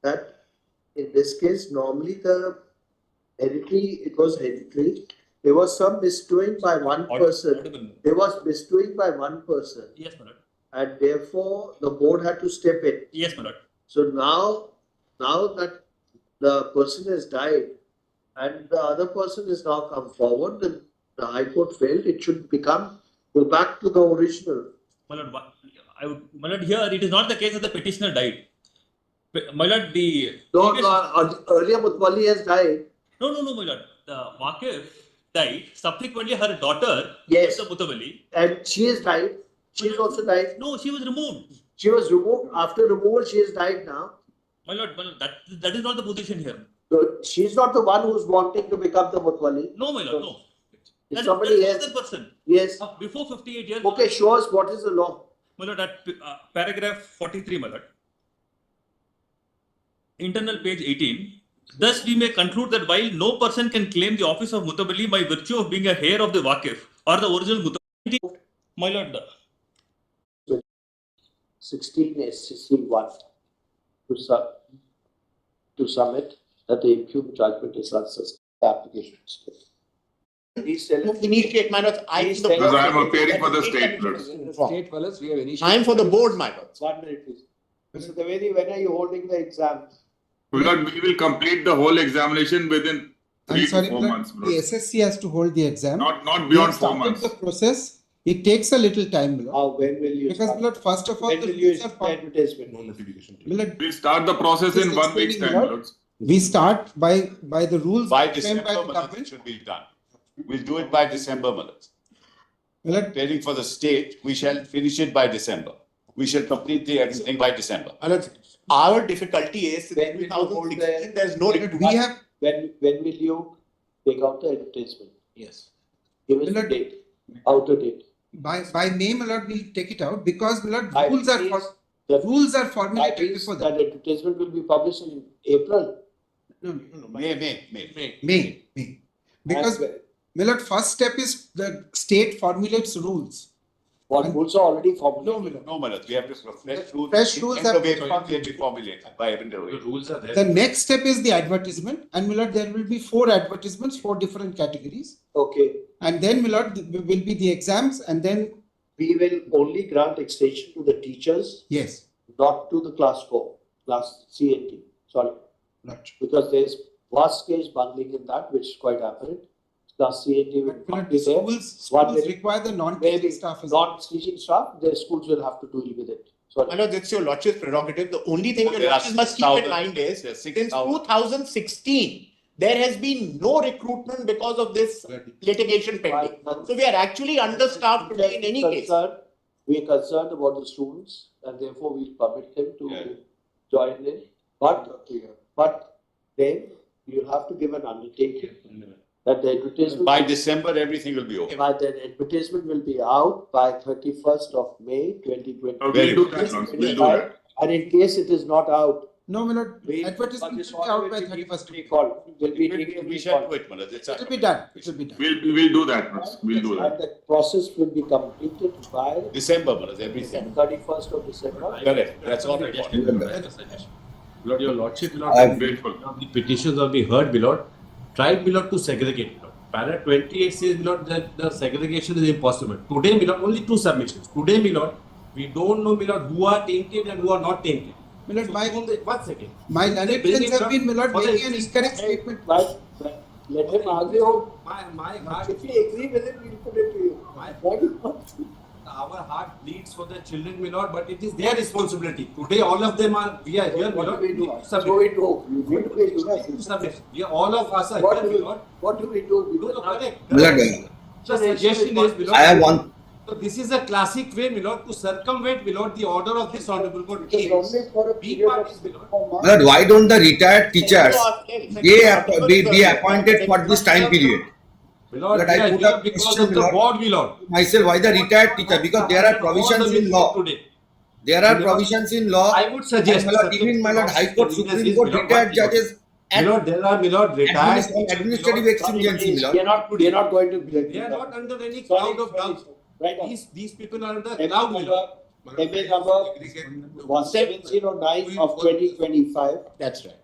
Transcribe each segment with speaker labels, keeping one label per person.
Speaker 1: that in this case, normally it was hereditary. There was some misdoing by one person. There was misdoing by one person.
Speaker 2: Yes, my lord.
Speaker 1: And therefore, the board had to step in.
Speaker 2: Yes, my lord.
Speaker 1: So now that the person has died and the other person has now come forward, the High Court felt it should go back to the original.
Speaker 2: My lord, my lord, here it is not the case that the petitioner died. My lord,
Speaker 1: Earlier Mutwalli has died.
Speaker 2: No, my lord. The Waqif died. Subsequently, her daughter,
Speaker 1: Yes.
Speaker 2: the Mutawalli,
Speaker 1: And she has died. She has also died.
Speaker 2: no, she was removed.
Speaker 1: She was removed. After removal, she has died now.
Speaker 2: My lord, that is not the position here.
Speaker 1: So she's not the one who's wanting to become the Mutwalli.
Speaker 2: No, my lord, no.
Speaker 1: It's somebody else.
Speaker 2: That's person.
Speaker 1: Yes.
Speaker 2: Before 58 years.
Speaker 1: Okay, show us what is the law.
Speaker 2: My lord, at paragraph 43, my lord. Internal page 18. Thus, we may conclude that while no person can claim the office of Mutawalli by virtue of being a heir of the Waqif or the original Mutawalli, my lord.
Speaker 1: 16 SCC 1 to submit that the impugned judgment is unsustainable. The application is good.
Speaker 3: Initiate, my lords.
Speaker 4: Because I am appearing for the state, lords.
Speaker 5: State fellows, we have initiated.
Speaker 3: I am for the board, my lords.
Speaker 1: 1 minute, please. Mr. Devedi, when are you holding the exam?
Speaker 4: Lord, we will complete the whole examination within 3
Speaker 6: I'm sorry,
Speaker 4: to 4
Speaker 6: Milord,
Speaker 4: months.
Speaker 6: the
Speaker 4: Lord.
Speaker 6: SSC has to hold the exam.
Speaker 4: Not
Speaker 6: We
Speaker 4: beyond
Speaker 6: have
Speaker 4: 4
Speaker 6: started
Speaker 4: months.
Speaker 6: the process. It takes a little time, Milord.
Speaker 1: How, when will you
Speaker 6: Because,
Speaker 1: start?
Speaker 6: Milord, first of all,
Speaker 1: When
Speaker 6: the
Speaker 1: will you
Speaker 6: rules are
Speaker 1: issue the advertisement?
Speaker 6: Milord,
Speaker 4: We start the process in
Speaker 6: Just
Speaker 4: 1 week's
Speaker 6: explaining,
Speaker 4: time,
Speaker 6: Milord.
Speaker 4: Lords.
Speaker 6: we start by the rules
Speaker 7: By
Speaker 6: framed
Speaker 7: December,
Speaker 6: by the
Speaker 7: Milord, it
Speaker 6: government.
Speaker 7: should be done. We'll do it by December, Milord.
Speaker 6: Milord,
Speaker 7: Preparing for the state, we shall finish it by December. We shall complete the everything by December.
Speaker 3: My lords, our difficulty is
Speaker 1: When will you hold
Speaker 3: 2016, there's no
Speaker 6: Milord, we have
Speaker 1: When will you take out the advertisement?
Speaker 3: Yes.
Speaker 1: Give us the
Speaker 6: Milord.
Speaker 1: date, outer date.
Speaker 6: by May, Milord, we'll take it out because, Milord,
Speaker 1: I
Speaker 6: rules are
Speaker 1: please-
Speaker 6: the
Speaker 1: the-
Speaker 6: rules are
Speaker 1: I
Speaker 6: formulated
Speaker 1: think
Speaker 6: before that.
Speaker 1: that advertisement will be published in April.
Speaker 7: May.
Speaker 6: Because,
Speaker 1: And
Speaker 6: Milord, first step is the state formulates rules.
Speaker 1: what
Speaker 6: and-
Speaker 1: rules are already formulated.
Speaker 6: No, Milord.
Speaker 7: No, Milord, we have to fresh rules.
Speaker 6: Fresh rules
Speaker 7: End
Speaker 6: have
Speaker 7: of
Speaker 6: to be
Speaker 7: April, they'll be formulated by end of April.
Speaker 5: Rules are there.
Speaker 6: The next step is the advertisement, and Milord, there will be 4 advertisements, 4 different categories.
Speaker 1: Okay,
Speaker 6: And then, Milord, will be the exams, and then,
Speaker 1: we will only grant extension to the teachers,
Speaker 6: yes,
Speaker 1: not to the class 4, class C and D. Sorry,
Speaker 6: right.
Speaker 1: because there is vast case bundling in that, which is quite apparent. Class C and D will
Speaker 6: But
Speaker 1: not
Speaker 6: Milord,
Speaker 1: be
Speaker 6: the
Speaker 1: there.
Speaker 6: schools
Speaker 1: One will-
Speaker 6: require the
Speaker 1: Maybe
Speaker 6: non-teaching staff as well.
Speaker 1: non-teaching staff, the schools will have to deal with it. Sorry.
Speaker 3: My lords, it's your lordship's prerogative. The only thing your
Speaker 7: There are
Speaker 3: lordship must keep in
Speaker 7: 6,000
Speaker 3: mind is,
Speaker 7: There are
Speaker 3: since
Speaker 7: 6,000.
Speaker 3: 2016, there has been no recruitment because of this litigation pending. So we are actually understaffed today in any case.
Speaker 1: We are concerned about the students and therefore we permit them to
Speaker 7: Yeah.
Speaker 1: join in. But then you have to give an undertaking that the advertisement.
Speaker 7: By December, everything will be over.
Speaker 1: By then advertisement will be out by 31st of May 2020.
Speaker 4: We'll do that, Lords. We'll do that.
Speaker 1: And in case it is not out,
Speaker 6: No, Milord,
Speaker 1: we.
Speaker 6: advertisement
Speaker 1: this
Speaker 6: will be out by
Speaker 1: order will be
Speaker 6: 31st.
Speaker 1: recalled. Will be
Speaker 7: We
Speaker 1: taken
Speaker 7: shall
Speaker 1: recall.
Speaker 7: do it, Milord. It's
Speaker 6: It will be done, it will be done.
Speaker 4: We'll do that, Lords. We'll do that.
Speaker 1: And the process will be completed by
Speaker 7: December, Milord, everything.
Speaker 1: 31st of December.
Speaker 7: Correct, that's all important.
Speaker 5: Lord, your lordship,
Speaker 4: I am grateful.
Speaker 5: the petitions will be heard, Milord. Try, Milord, to segregate, Milord. Para 28 says, Milord, that the segregation is impossible. Today, Milord, only 2 submissions. Today, Milord, we don't know, Milord, who are tainted and who are not tainted.
Speaker 6: Milord,
Speaker 5: So,
Speaker 6: my
Speaker 5: one second.
Speaker 6: My learned friends have been, Milord,
Speaker 5: For the-
Speaker 6: making an incorrect statement.
Speaker 1: But let him argue.
Speaker 5: My heart,
Speaker 1: If we agree with it, we'll put it to you. What do you want?
Speaker 5: our heart bleeds for the children, Milord, but it is their responsibility. Today, all of them are, we are here,
Speaker 1: What do
Speaker 5: Milord.
Speaker 1: we do?
Speaker 5: Submit.
Speaker 1: What do we do? What do we do?
Speaker 5: Submit. We are, all of us are
Speaker 1: What
Speaker 5: here,
Speaker 1: do we,
Speaker 5: Milord.
Speaker 1: what do we do? We
Speaker 5: No, no,
Speaker 1: cannot-
Speaker 5: correct.
Speaker 8: Milord,
Speaker 5: The suggestion is, Milord.
Speaker 8: I have one.
Speaker 5: So this is a classic way, Milord, to circumvent, Milord, the order of this honorable court.
Speaker 1: It is only for a
Speaker 5: Be
Speaker 1: period
Speaker 5: part
Speaker 1: of
Speaker 5: is, Milord.
Speaker 1: 4 months.
Speaker 8: Milord, why don't the retired teachers be appointed for this time period?
Speaker 5: Milord,
Speaker 8: But
Speaker 5: we
Speaker 8: I
Speaker 5: are
Speaker 8: put
Speaker 5: here
Speaker 8: up
Speaker 5: because
Speaker 8: question,
Speaker 5: of the
Speaker 8: Milord.
Speaker 5: board, Milord.
Speaker 8: Myself, why the retired teacher? Because there are provisions in law.
Speaker 5: Today.
Speaker 8: There are provisions in law.
Speaker 5: I would suggest,
Speaker 8: And Milord, even Milord, High Court, Supreme Court, retired judges.
Speaker 5: Milord, there are, Milord, retired teachers,
Speaker 8: Administrative
Speaker 5: Milord.
Speaker 8: exigency,
Speaker 1: We
Speaker 8: Milord.
Speaker 1: are not going to.
Speaker 5: They are not under any cloud of doubt.
Speaker 1: Right now.
Speaker 5: These people are under
Speaker 1: Every
Speaker 5: cloud, Milord.
Speaker 1: MA number 1709 of 2025.
Speaker 3: That's right.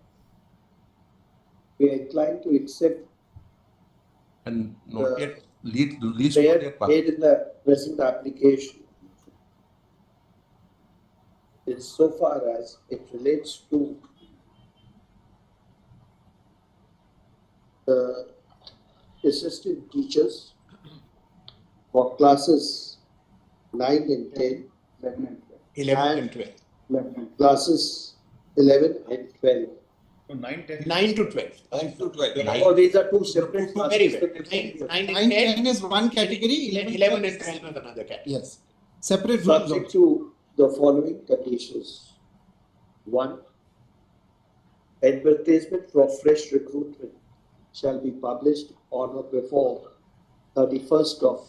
Speaker 1: We are inclined to accept
Speaker 9: And not
Speaker 1: the
Speaker 9: yet least
Speaker 1: prayer
Speaker 9: not yet passed.
Speaker 1: made in the present application insofar as it relates to the assistant teachers for classes 9 and 10,
Speaker 3: 11 and 12.
Speaker 1: classes 11 and 12.
Speaker 3: 9 to 12.
Speaker 8: 9 to 12.
Speaker 1: Oh, these are two separate
Speaker 3: Very
Speaker 1: classes.
Speaker 3: well. 9 and
Speaker 6: 9,
Speaker 3: 10.
Speaker 6: 10 is one category,
Speaker 3: 11 and 12 is another category.
Speaker 6: Yes, separate rules.
Speaker 1: Subject to the following conditions. 1. Advertisement for fresh recruitment shall be published on or before 31st of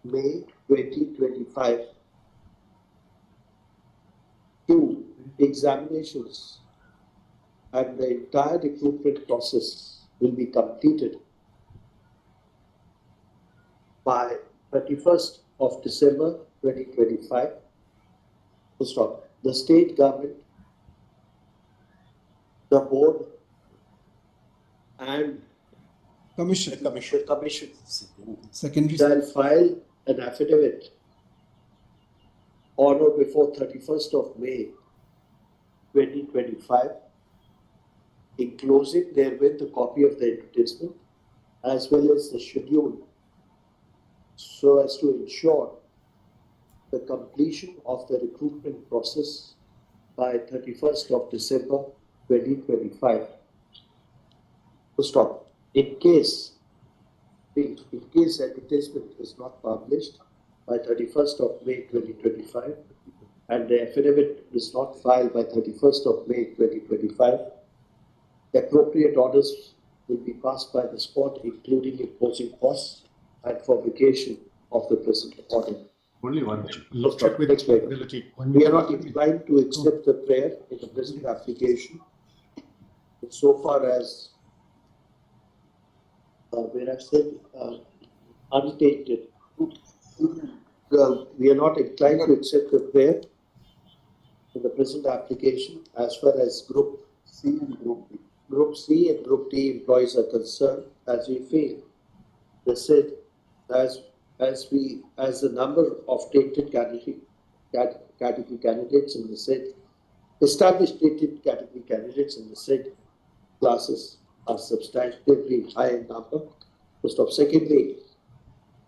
Speaker 1: May 2025. 2. Examinations and the entire recruitment process will be completed by 31st of December 2025. Full stop. The state government, the board, and
Speaker 6: Commission,
Speaker 3: The commission.
Speaker 1: the commission
Speaker 6: secondary.
Speaker 1: shall file an affidavit on or before 31st of May 2025, enclosing therewith a copy of the advertisement as well as the schedule, so as to ensure the completion of the recruitment process by 31st of December 2025. To stop. In case advertisement is not published by 31st of May 2025 and the affidavit is not filed by 31st of May 2025, the appropriate orders will be passed by the spot, including imposing costs and for vacation of the present order.
Speaker 5: Only one thing.
Speaker 1: Next paragraph. We are not inclined to accept the prayer in the present application insofar as where I've said untainted. We are not inclined to accept the prayer in the present application as far as Group C and Group D. Group C and Group D employees are concerned, as we feel. They said as the number of tainted category candidates in the said established tainted category candidates in the said classes are substantively high in number. First off, secondly,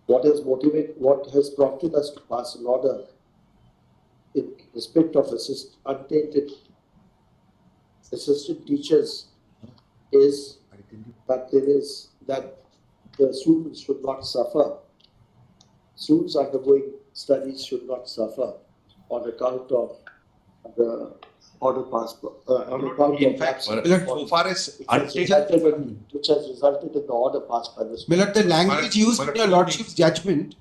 Speaker 1: what has prompted us to pass an order in respect of untainted assistant teachers is that the students should not suffer. Students undergoing studies should not suffer on account of the order passed, on account
Speaker 9: In
Speaker 1: of
Speaker 9: fact,
Speaker 1: absence
Speaker 9: so far as
Speaker 1: which has resulted in the order passed by the
Speaker 6: Milord, the language
Speaker 9: Milord,
Speaker 6: used in
Speaker 9: Milord,
Speaker 6: your lordship's judgment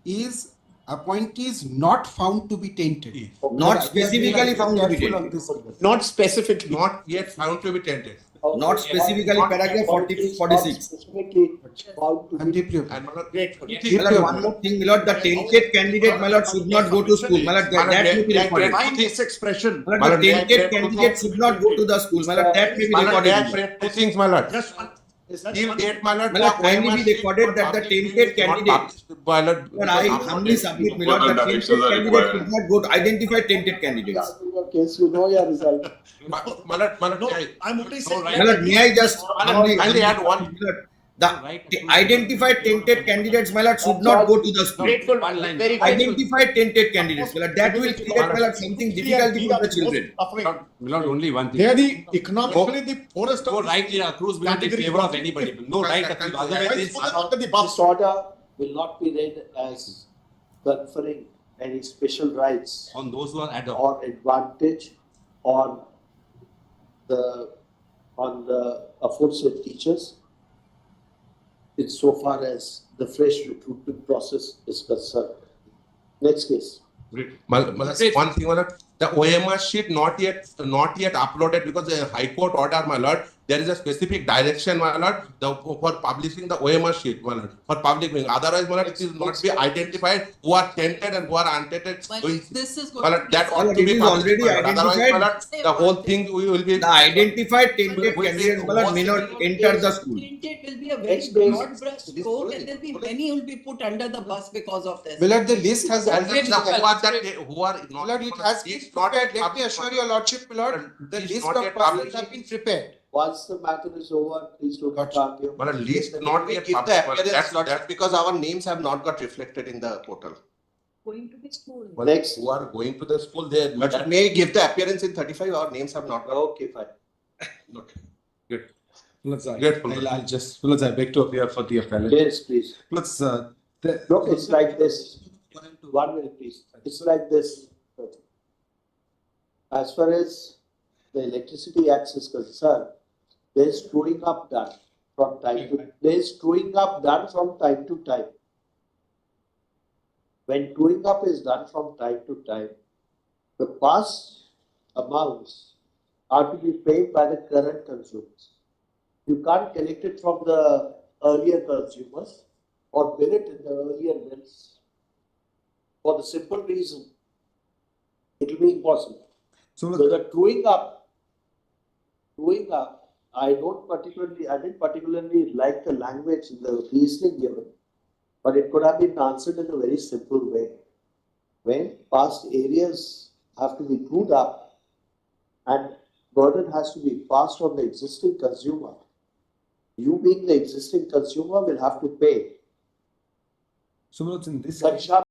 Speaker 6: is appointees not found to be tainted.
Speaker 8: Not specifically found to be
Speaker 6: Careful on
Speaker 8: tainted.
Speaker 6: this.
Speaker 3: Not specifically.
Speaker 9: not yet found to be tainted.
Speaker 8: Not specifically paragraph 46.
Speaker 1: Specifically found to
Speaker 6: I'm
Speaker 1: be
Speaker 6: deeply.
Speaker 9: And
Speaker 3: Grateful.
Speaker 6: Deeply
Speaker 8: My lord, one more thing, my lord, the tainted candidate, my lord, should not go to school. My lord, that may be recorded.
Speaker 9: Find this expression.
Speaker 8: My lord, the tainted candidate should not go to the school. My lord, that may be recorded.
Speaker 9: Two things, my lord.
Speaker 3: Just one.
Speaker 9: Till date, my lord.
Speaker 8: My lord, kindly be recorded that the tainted candidate.
Speaker 9: My lord.
Speaker 8: But I humbly submit, my lord,
Speaker 4: Further
Speaker 8: the
Speaker 4: directions
Speaker 8: tainted
Speaker 4: are
Speaker 8: candidate
Speaker 4: required.
Speaker 8: should not go to identify tainted candidates.
Speaker 1: in your case, you know your result.
Speaker 9: My lord,
Speaker 3: I'm only saying.
Speaker 8: My lord, may I just humbly
Speaker 9: kindly add one.
Speaker 8: my lord, the identified tainted candidates, my lord, should not go to the school.
Speaker 3: Grateful. Very grateful.
Speaker 8: Identified tainted candidates, my lord, that will create, my lord, something difficulty for the children.
Speaker 5: Milord, only one thing.
Speaker 10: They are the economically the poorest
Speaker 5: No
Speaker 10: of the
Speaker 5: right accrues Milord in favor of anybody. No right accrues. Otherwise,
Speaker 10: Why
Speaker 5: it's
Speaker 10: so that under the bus?
Speaker 1: This order will not be read as conferring any special rights
Speaker 5: on those who are ad hoc.
Speaker 1: or advantage on the aforesaid teachers insofar as the fresh recruitment process is concerned. Next case.
Speaker 9: One thing, my lord, the OMR sheet not yet uploaded because the High Court order, my lord, there is a specific direction, my lord, for publishing the OMR sheet, my lord, for public viewing. Otherwise, my lord, it is not be identified who are tented and who are untented.
Speaker 11: This is
Speaker 9: My
Speaker 11: going
Speaker 9: lord,
Speaker 11: to be
Speaker 9: that
Speaker 8: My
Speaker 9: ought
Speaker 8: lord,
Speaker 9: to
Speaker 8: it
Speaker 9: be
Speaker 8: is
Speaker 9: published,
Speaker 8: already
Speaker 9: my lord. Otherwise, my lord,
Speaker 8: identified.
Speaker 9: the whole thing will be.
Speaker 8: The identified tainted
Speaker 9: Will be-
Speaker 8: candidates, my lord, may not enter the school.
Speaker 11: Tainted will be a very
Speaker 1: Next page.
Speaker 11: broad brush stroke, and there'll be many who will be put under the bus because of this.
Speaker 6: Millard, the list has
Speaker 9: And
Speaker 6: already.
Speaker 9: the who are that, who are not.
Speaker 6: Millard, it has been
Speaker 9: It's not
Speaker 6: prepared. Let me
Speaker 9: published,
Speaker 6: assure your lordship, Millard, the
Speaker 9: It's
Speaker 6: list
Speaker 9: not
Speaker 6: of
Speaker 9: yet
Speaker 6: persons
Speaker 9: published.
Speaker 6: have been prepared.
Speaker 1: Once the matter is over, please do not argue.
Speaker 9: But at least not
Speaker 12: We
Speaker 9: yet
Speaker 12: give the
Speaker 9: published.
Speaker 12: appearance,
Speaker 9: That's
Speaker 12: that's because our names have not got reflected in the portal.
Speaker 11: Going to be school.
Speaker 1: Next.
Speaker 9: Who are going to the school, they.
Speaker 12: But may give the appearance in 35, our names have not got.
Speaker 1: Okay, fine.
Speaker 9: Good.
Speaker 6: Let's,
Speaker 9: Good.
Speaker 6: I'll just, let's, I beg to appear for the appellate.
Speaker 1: Yes, please.
Speaker 6: Let's,
Speaker 1: Look, it's like this. 1 minute, please. It's like this. As far as the Electricity Act is concerned, there's truing up done from time to, there's truing up done from time to time. When truing up is done from time to time, the past amounts are to be paid by the current consumers. You can't collect it from the earlier consumers or bill it in the earlier bills. For the simple reason, it will be impossible. So the truing up, I didn't particularly like the language in the reasoning given, but it could have been answered in a very simple way. When past areas have to be trued up and burden has to be passed on the existing consumer, you being the existing consumer will have to pay.
Speaker 6: so in this.
Speaker 1: Such